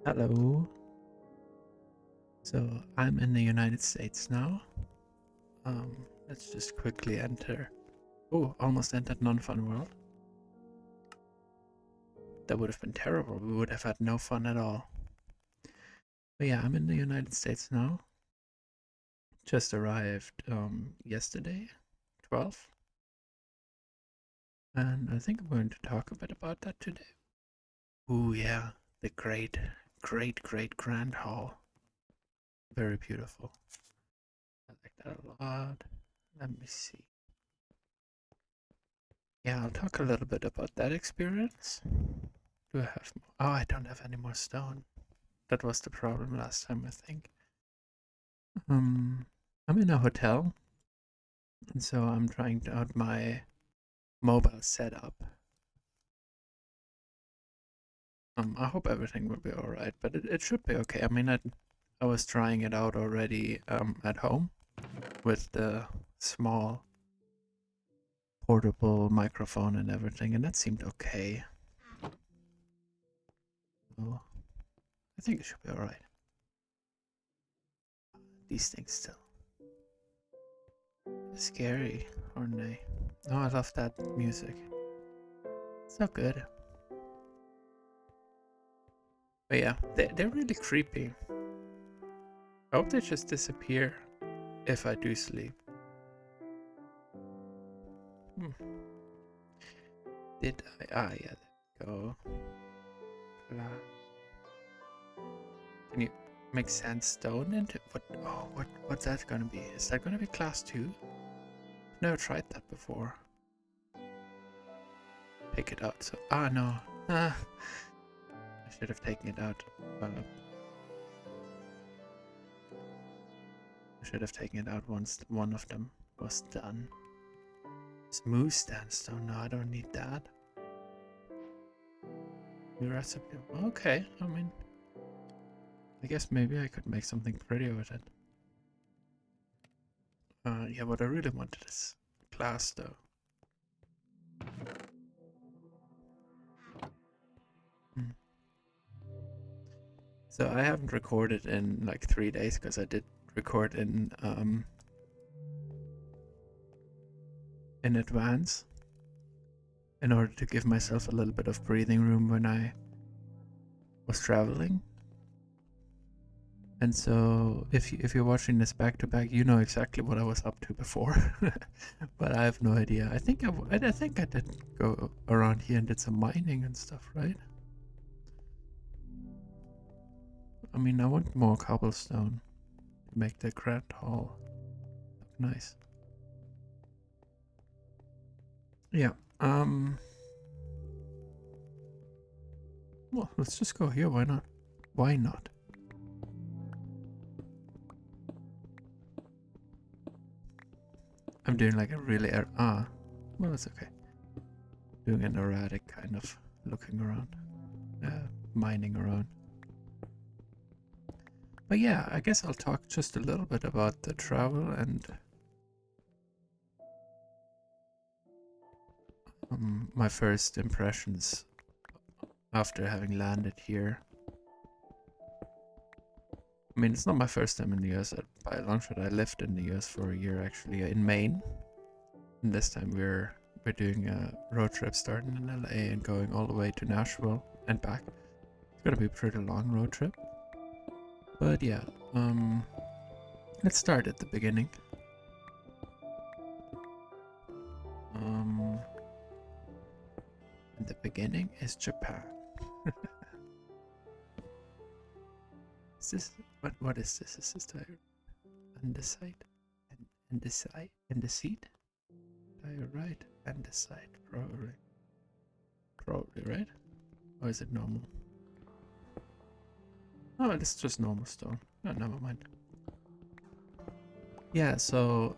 Hello. So I'm in the United States now. Let's just quickly enter. Oh, almost entered non-fun world. That would have been terrible. We would have had no fun at all. But yeah, I'm in the United States now. Just arrived yesterday, 12th. And I think I'm going to talk a bit about that today. Ooh, yeah, the great grand hall. Very beautiful. I like that a lot. Let me see. Yeah, I'll talk a little bit about that experience. Do I have more? Oh, I don't have any more stone. That was the problem last time, I think. Um, I'm in a hotel, and so I'm trying out my mobile setup. I hope everything will be alright, but it should be okay. I mean, I was trying it out already at home with the small portable microphone and everything, and that seemed okay. So I think it should be alright. These things still scary, aren't they? Oh, I love that music. So good. But yeah, they're really creepy. I hope they just disappear if I do sleep. Hmm. Did I? Ah, yeah, there we go. Can you make sandstone into what? Oh, what's that gonna be? Is that gonna be class 2? I've never tried that before. Take it out. So no. Ah, I should have taken it out. I should have taken it out once one of them was done. Smooth sandstone. No, I don't need that. New recipe. Okay, I mean, I guess maybe I could make something pretty with it. Yeah, what I really wanted is glass, though. Hmm. So I haven't recorded in like 3 days because I did record in advance in order to give myself a little bit of breathing room when I was traveling. And so if you're watching this back to back, you know exactly what I was up to before. But I have no idea. I think I think I did go around here and did some mining and stuff, right? I mean, I want more cobblestone to make the grand hall look nice. Yeah. Well, let's just go here. Why not? Why not? I'm doing like a really well, it's okay. Doing an erratic kind of looking around, mining around. But yeah, I guess I'll talk just a little bit about the travel and my first impressions after having landed here. I mean, it's not my first time in the US. By a long shot, I lived in the US for a year actually in Maine. And this time we're doing a road trip starting in LA and going all the way to Nashville and back. It's gonna be a pretty long road trip. But yeah, let's start at the beginning. And the beginning is Japan. Is this what is this? Is this the andesite? Andesite? Diorite? Andesite, probably. Probably, right? Or is it normal? Oh, it's just normal stone. No, never mind. Yeah, so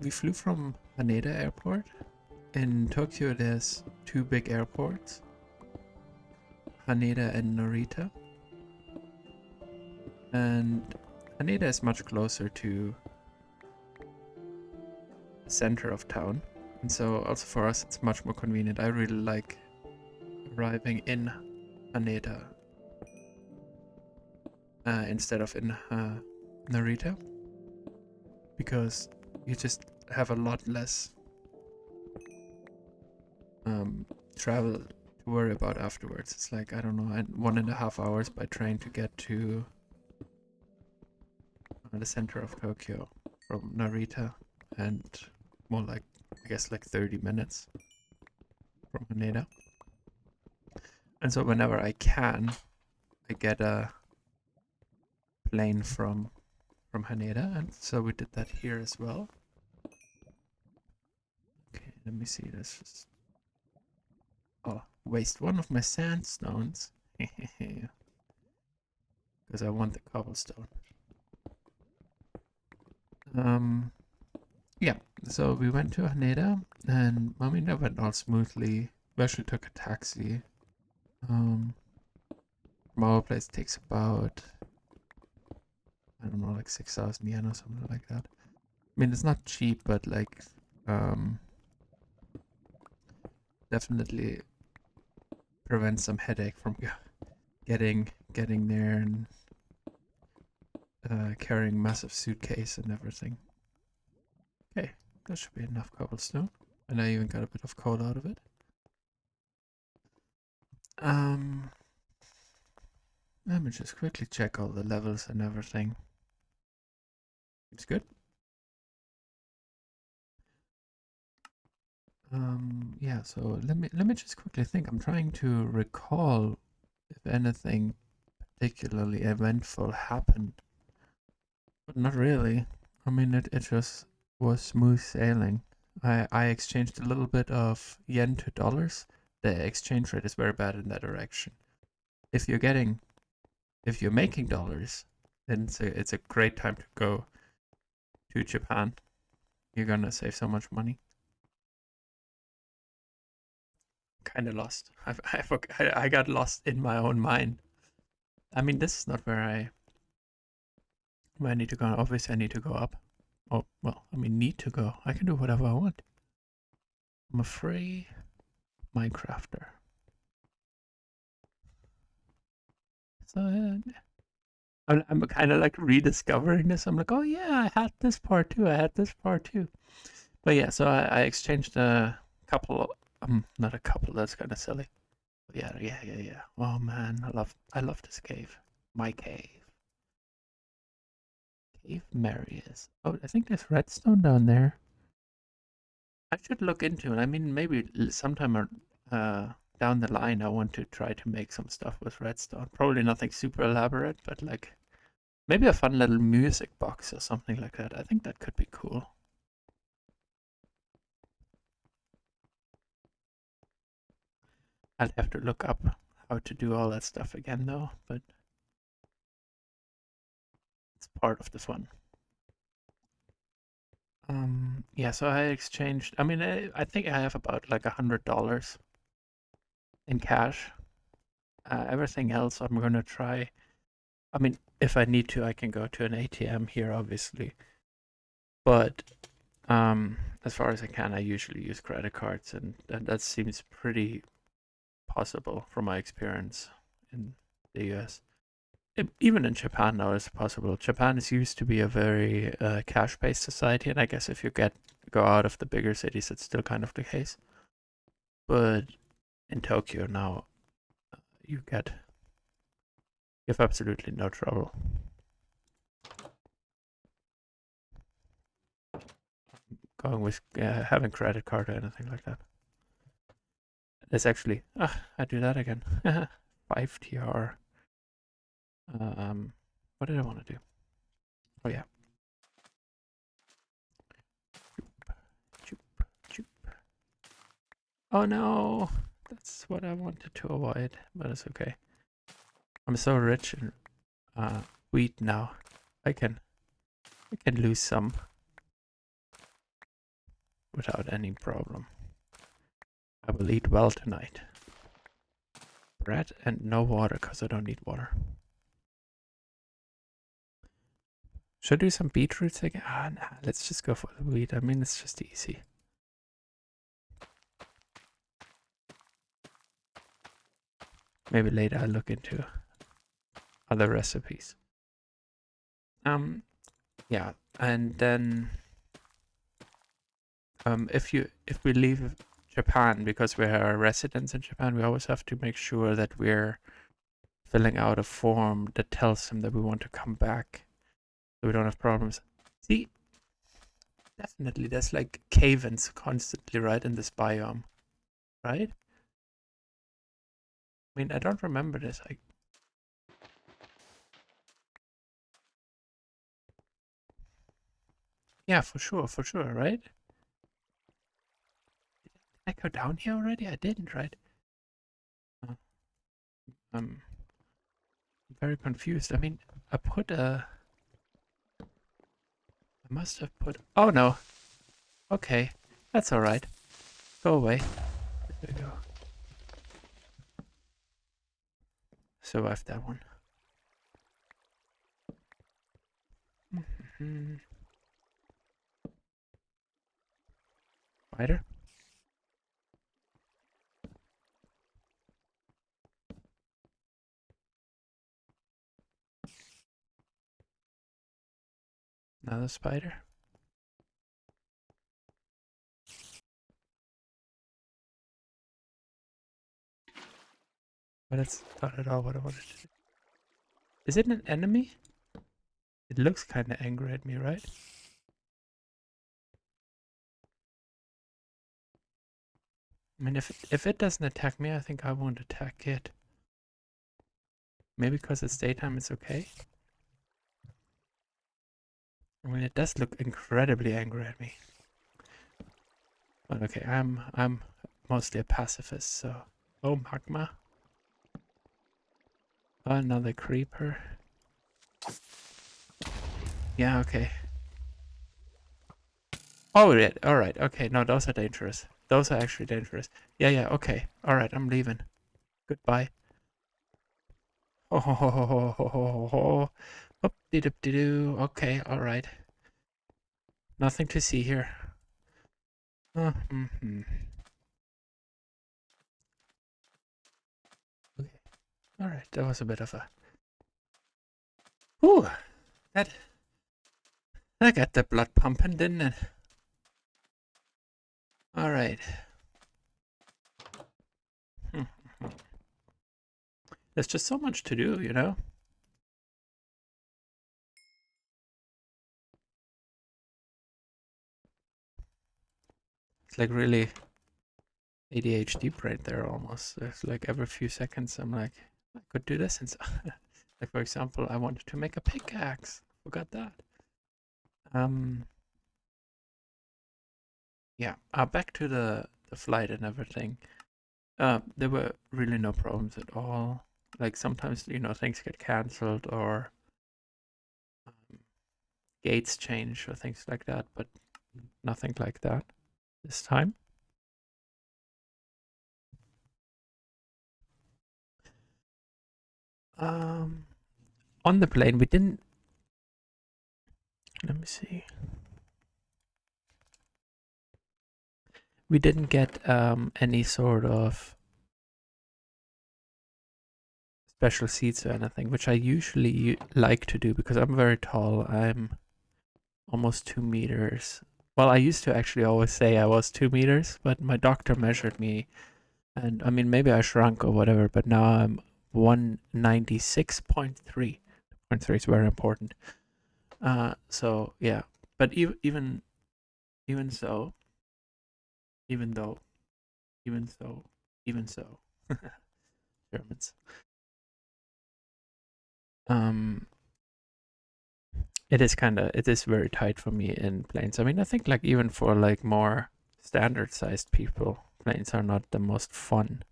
we flew from Haneda Airport. In Tokyo, there's two big airports, Haneda and Narita. And Haneda is much closer to the center of town. And so also for us, it's much more convenient. I really like arriving in Haneda instead of in Narita, because you just have a lot less travel to worry about afterwards. It's like, I don't know, 1.5 hours by train to get to the center of Tokyo from Narita, and more like, I guess, like 30 minutes from Haneda. And so whenever I can, I get a plane from Haneda, and so we did that here as well. Okay, let me see. Let's just waste one of my sandstones because I want the cobblestone. Yeah. So we went to Haneda, and I mean that went all smoothly. We actually took a taxi. From our place takes about, I don't know, like 6,000 yen or something like that. I mean, it's not cheap, but like, definitely prevents some headache from getting there and carrying massive suitcase and everything. Okay, that should be enough cobblestone, and I even got a bit of coal out of it. Let me just quickly check all the levels and everything. It's good. Yeah, so let me just quickly think. I'm trying to recall if anything particularly eventful happened, but not really. I mean, it just was smooth sailing. I exchanged a little bit of yen to dollars. The exchange rate is very bad in that direction. If you're making dollars, then it's a great time to go to Japan. You're gonna save so much money. Kind of lost. I got lost in my own mind. I mean, this is not where I need to go. Obviously, I need to go up. Oh, well, I mean, need to go. I can do whatever I want. I'm a free Minecrafter. So, I'm kind of like rediscovering this. I'm like, oh yeah, I had this part too. I had this part too. But yeah, so I exchanged a couple. Not a couple. That's kind of silly. But yeah. Oh man, I love this cave. My cave. Cave Marius. Oh, I think there's redstone down there. I should look into it. I mean, maybe sometime down the line, I want to try to make some stuff with redstone. Probably nothing super elaborate, but like maybe a fun little music box or something like that. I think that could be cool. I'll have to look up how to do all that stuff again, though, but it's part of the fun. Yeah, so I exchanged. I mean, I think I have about like $100 in cash. Everything else, I'm gonna try. I mean, if I need to, I can go to an ATM here, obviously. But as far as I can, I usually use credit cards, and that seems pretty possible from my experience in the US. Even in Japan now, it's possible. Japan is used to be a very cash-based society, and I guess if you go out of the bigger cities, it's still kind of the case. But in Tokyo now, you have absolutely no trouble. Going with having credit card or anything like that. There's actually, I do that again. 5 TR. What did I want to do? Oh yeah. Oh no, that's what I wanted to avoid, but it's okay. I'm so rich in wheat now. I can lose some without any problem. I will eat well tonight. Bread and no water, because I don't need water. Should I do some beetroots again? Nah, let's just go for the wheat. I mean, it's just easy. Maybe later I'll look into other recipes. Yeah, and then if we leave Japan because we're residents in Japan, we always have to make sure that we're filling out a form that tells them that we want to come back, so we don't have problems. See, definitely there's like cave-ins constantly, right, in this biome, right? I mean, I don't remember this. Yeah, for sure, right? Did I go down here already? I didn't, right? Uh, I'm very confused. I mean, I put a. I must have put. Oh no. Okay, that's all right. Go away. There we go. Survived that one. Spider. Another spider. But that's not at all what I wanted to do. Is it an enemy? It looks kind of angry at me, right? I mean, if it doesn't attack me, I think I won't attack it. Maybe because it's daytime, it's okay. I mean, it does look incredibly angry at me. But okay, I'm mostly a pacifist, so. Oh, magma. Oh, another creeper. Yeah, okay. Oh, yeah, alright, okay. No, those are dangerous. Those are actually dangerous. Yeah, okay. Alright, I'm leaving. Goodbye. Oh, ho, ho, ho, ho, ho, ho, ho. Oop, de doop de doo. Okay, alright. Nothing to see here. Mm-hmm. Okay. Alright, that was a bit of a. Ooh, that got the blood pumping, didn't it? Alright. There's just so much to do, you know? It's like really ADHD brain there almost. It's like every few seconds I'm like, I could do this. And so like, for example, I wanted to make a pickaxe. Forgot that. Yeah, back to the flight and everything. There were really no problems at all. Like sometimes, you know, things get cancelled or um, gates change or things like that, but nothing like that this time. On the plane, we didn't. Let me see. We didn't get any sort of special seats or anything, which I usually like to do because I'm very tall. I'm almost 2 meters. Well, I used to actually always say I was 2 meters, but my doctor measured me, and I mean maybe I shrunk or whatever, but now I'm 196.3. Point three is very important. So yeah, but even so, even though, even so, Germans. Um, it is very tight for me in planes. I mean, I think like even for like more standard sized people, planes are not the most fun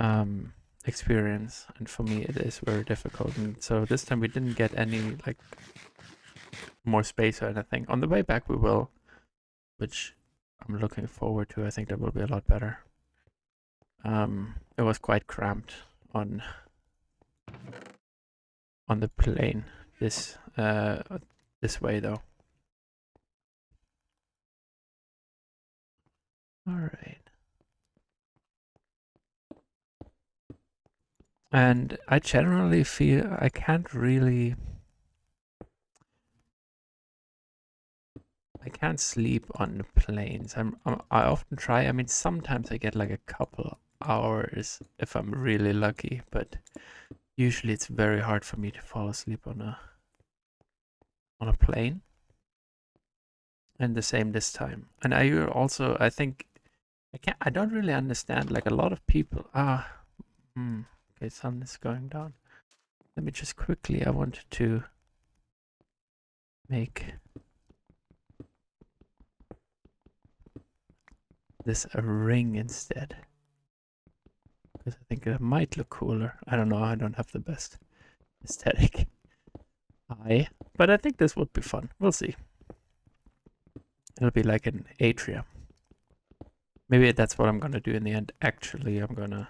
um experience, and for me it is very difficult. And so this time we didn't get any like more space or anything. On the way back we will, which I'm looking forward to. I think that will be a lot better. It was quite cramped on the plane this way though. All right. And I generally feel I can't sleep on the planes. I often try. I mean, sometimes I get like a couple hours if I'm really lucky, but usually it's very hard for me to fall asleep on a plane. And the same this time. And I think I don't really understand, like a lot of people, okay, sun is going down. Let me just quickly, I wanted to make this a ring instead. Because I think it might look cooler. I don't know, I don't have the best aesthetic eye. But I think this would be fun. We'll see. It'll be like an atrium. Maybe that's what I'm gonna do in the end. Actually, I'm gonna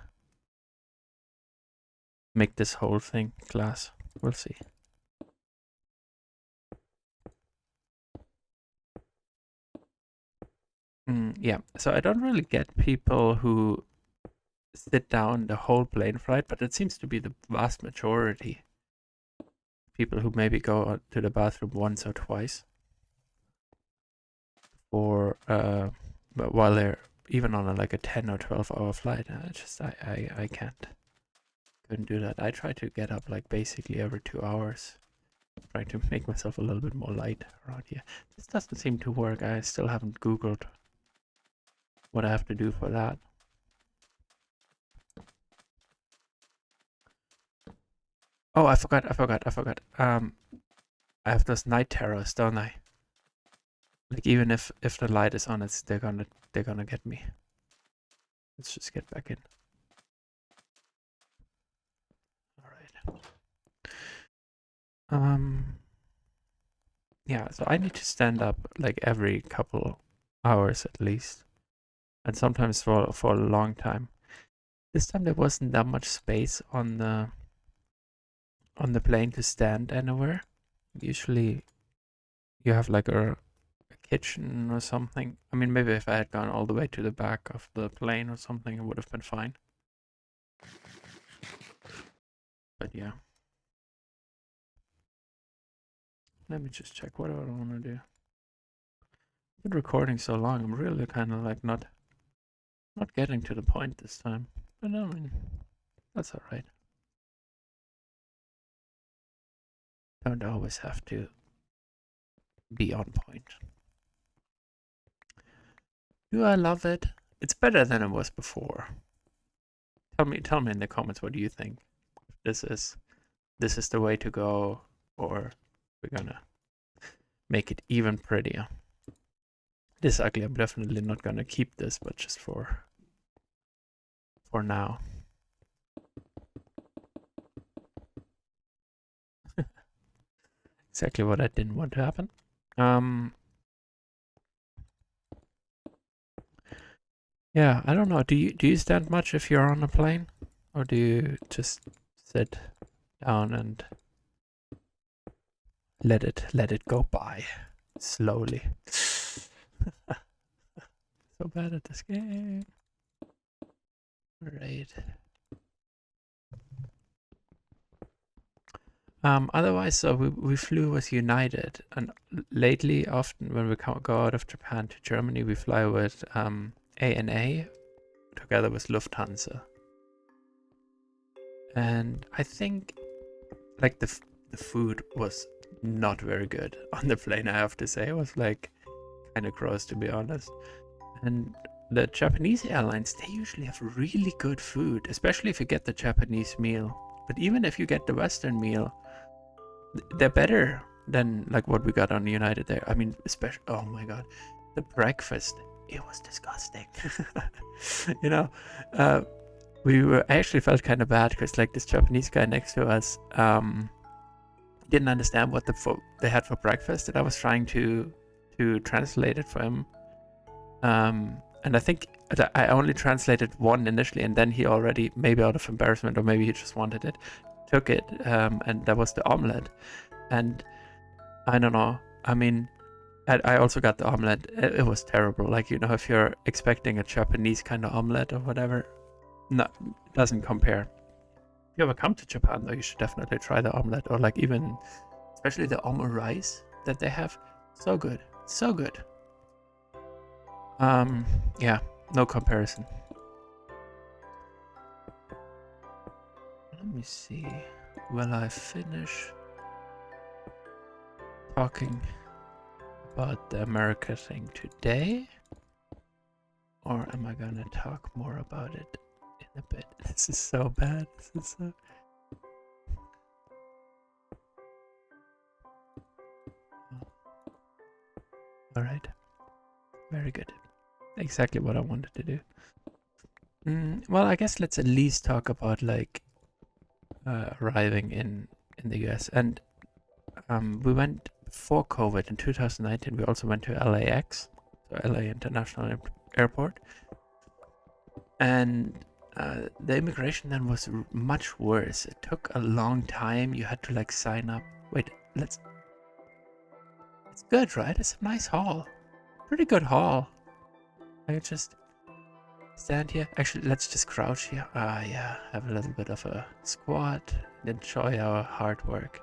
make this whole thing glass. We'll see. Yeah, so I don't really get people who sit down the whole plane flight, but it seems to be the vast majority. People who maybe go to the bathroom once or twice, or while they're even on like a 10 or 12-hour flight. I couldn't do that. I try to get up like basically every 2 hours, trying to make myself a little bit more light around here. This doesn't seem to work. I still haven't Googled what I have to do for that. Oh, I forgot. I have those night terrors, don't I? Like even if the light is on, they're gonna get me. Let's just get back in. All right. Yeah. So I need to stand up like every couple hours at least, and sometimes for a long time. This time there wasn't that much space on the plane to stand anywhere. Usually you have like a kitchen or something. I mean, maybe if I had gone all the way to the back of the plane or something, it would have been fine. But yeah. Let me just check what do I want to do. I've been recording so long, I'm really kind of like not getting to the point this time. But I mean, that's alright. Don't always have to be on point. Do I love it? It's better than it was before. Tell me in the comments what do you think. This is the way to go, or we're gonna make it even prettier. This ugly, I'm definitely not gonna keep this, but just for now. Exactly what I didn't want to happen. Yeah, I don't know. Do you stand much if you're on a plane, or do you just sit down and let it go by slowly? So bad at this game. Right. Otherwise, so we flew with United, and lately, often when we go out of Japan to Germany, we fly with ANA together with Lufthansa. And I think like the food was not very good on the plane. I have to say, it was like kind of gross, to be honest. And the Japanese airlines, they usually have really good food, especially if you get the Japanese meal. But even if you get the Western meal, they're better than like what we got on United there. I mean, especially, oh my god, the breakfast, it was disgusting. You know, I actually felt kind of bad because like this Japanese guy next to us didn't understand what they had for breakfast, and I was trying to translate it for him. And I think I only translated one initially, and then he already, maybe out of embarrassment or maybe he just wanted it, took it, and that was the omelette. And I don't know, I mean, I also got the omelette. It was terrible. Like, you know, if you're expecting a Japanese kind of omelette or whatever, no, it doesn't compare. you ever come to Japan, though, you should definitely try the omelet, or like even, especially the omu rice that they have. So good, so good. Yeah, no comparison. Let me see. Will I finish talking about the America thing today? Or am I gonna talk more about it in a bit? This is so bad. This is so... Alright. Very good. Exactly what I wanted to do. Well, I guess let's at least talk about like arriving in the US. And we went before COVID in 2019. We also went to LAX, so LA International Airport. And the immigration then was much worse. It took a long time. You had to like sign up. Wait, it's good, right? It's a nice hall. Pretty good hall. I could just stand here. Actually, let's just crouch here. Yeah, have a little bit of a squat and enjoy our hard work.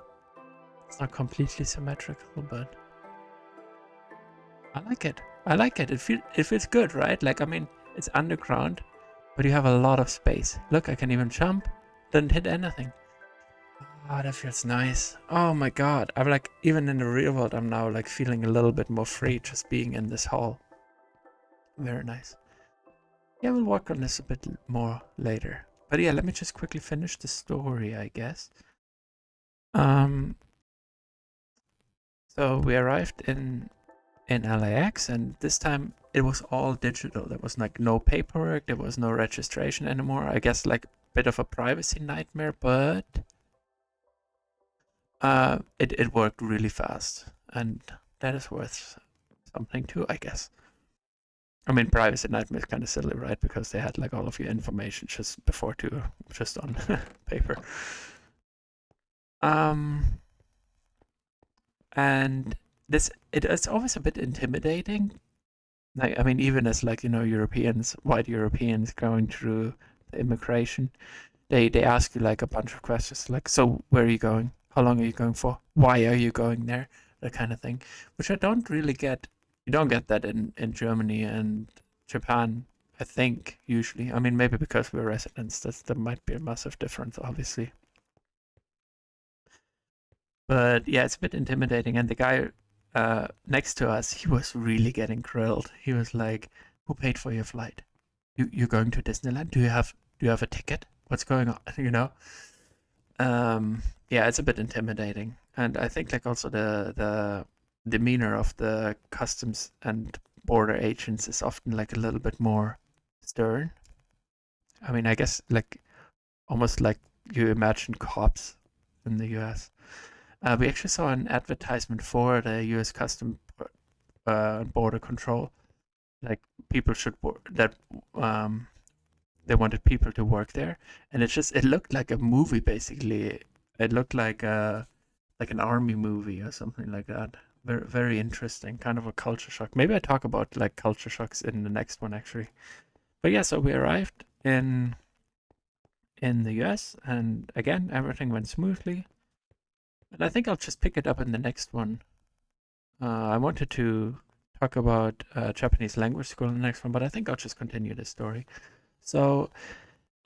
It's not completely symmetrical, but I like it. I like it. It feels good, right? Like, I mean, it's underground, but you have a lot of space. Look, I can even jump. Didn't hit anything. Oh, that feels nice. Oh my god. I'm like, even in the real world, I'm now like feeling a little bit more free just being in this hall. Very nice. Yeah, we'll work on this a bit more later. But yeah, let me just quickly finish the story, I guess. So we arrived in LAX, and this time it was all digital. There was like no paperwork, there was no registration anymore. I guess like a bit of a privacy nightmare, but it worked really fast, and that is worth something too, I guess. I mean, privacy nightmare is kind of silly, right? Because they had like all of your information just before too, just on paper. And it's always a bit intimidating. Like, I mean, even as like, you know, Europeans, white Europeans going through the immigration, they ask you like a bunch of questions, like, so where are you going? How long are you going for? Why are you going there? That kind of thing, which I don't really get. You don't get that in Germany and Japan, I think, usually. I mean, maybe because we're residents, there might be a massive difference, obviously. But yeah, it's a bit intimidating. And the guy next to us, he was really getting grilled. He was like, "Who paid for your flight? You're going to Disneyland? Do you have a ticket? What's going on?" You know. Yeah, it's a bit intimidating, and I think like also the demeanor of the customs and border agents is often like a little bit more stern. I mean, I guess like almost like you imagine cops in the U.S. We actually saw an advertisement for the U.S. Custom Border Control. Like people should that they wanted people to work there, and it looked like a movie basically. It looked like an army movie or something like that. Very very interesting, kind of a culture shock. Maybe I talk about like culture shocks in the next one actually. But yeah, so we arrived in the US, and again everything went smoothly. And I think I'll just pick it up in the next one. I wanted to talk about Japanese language school in the next one, but I think I'll just continue this story. So,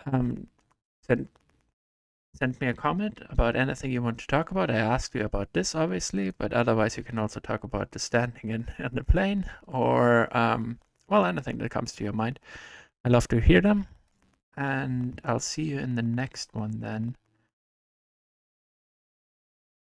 um, send me a comment about anything you want to talk about. I asked you about this, obviously, but otherwise you can also talk about the standing in the plane or, well, anything that comes to your mind. I love to hear them, and I'll see you in the next one then.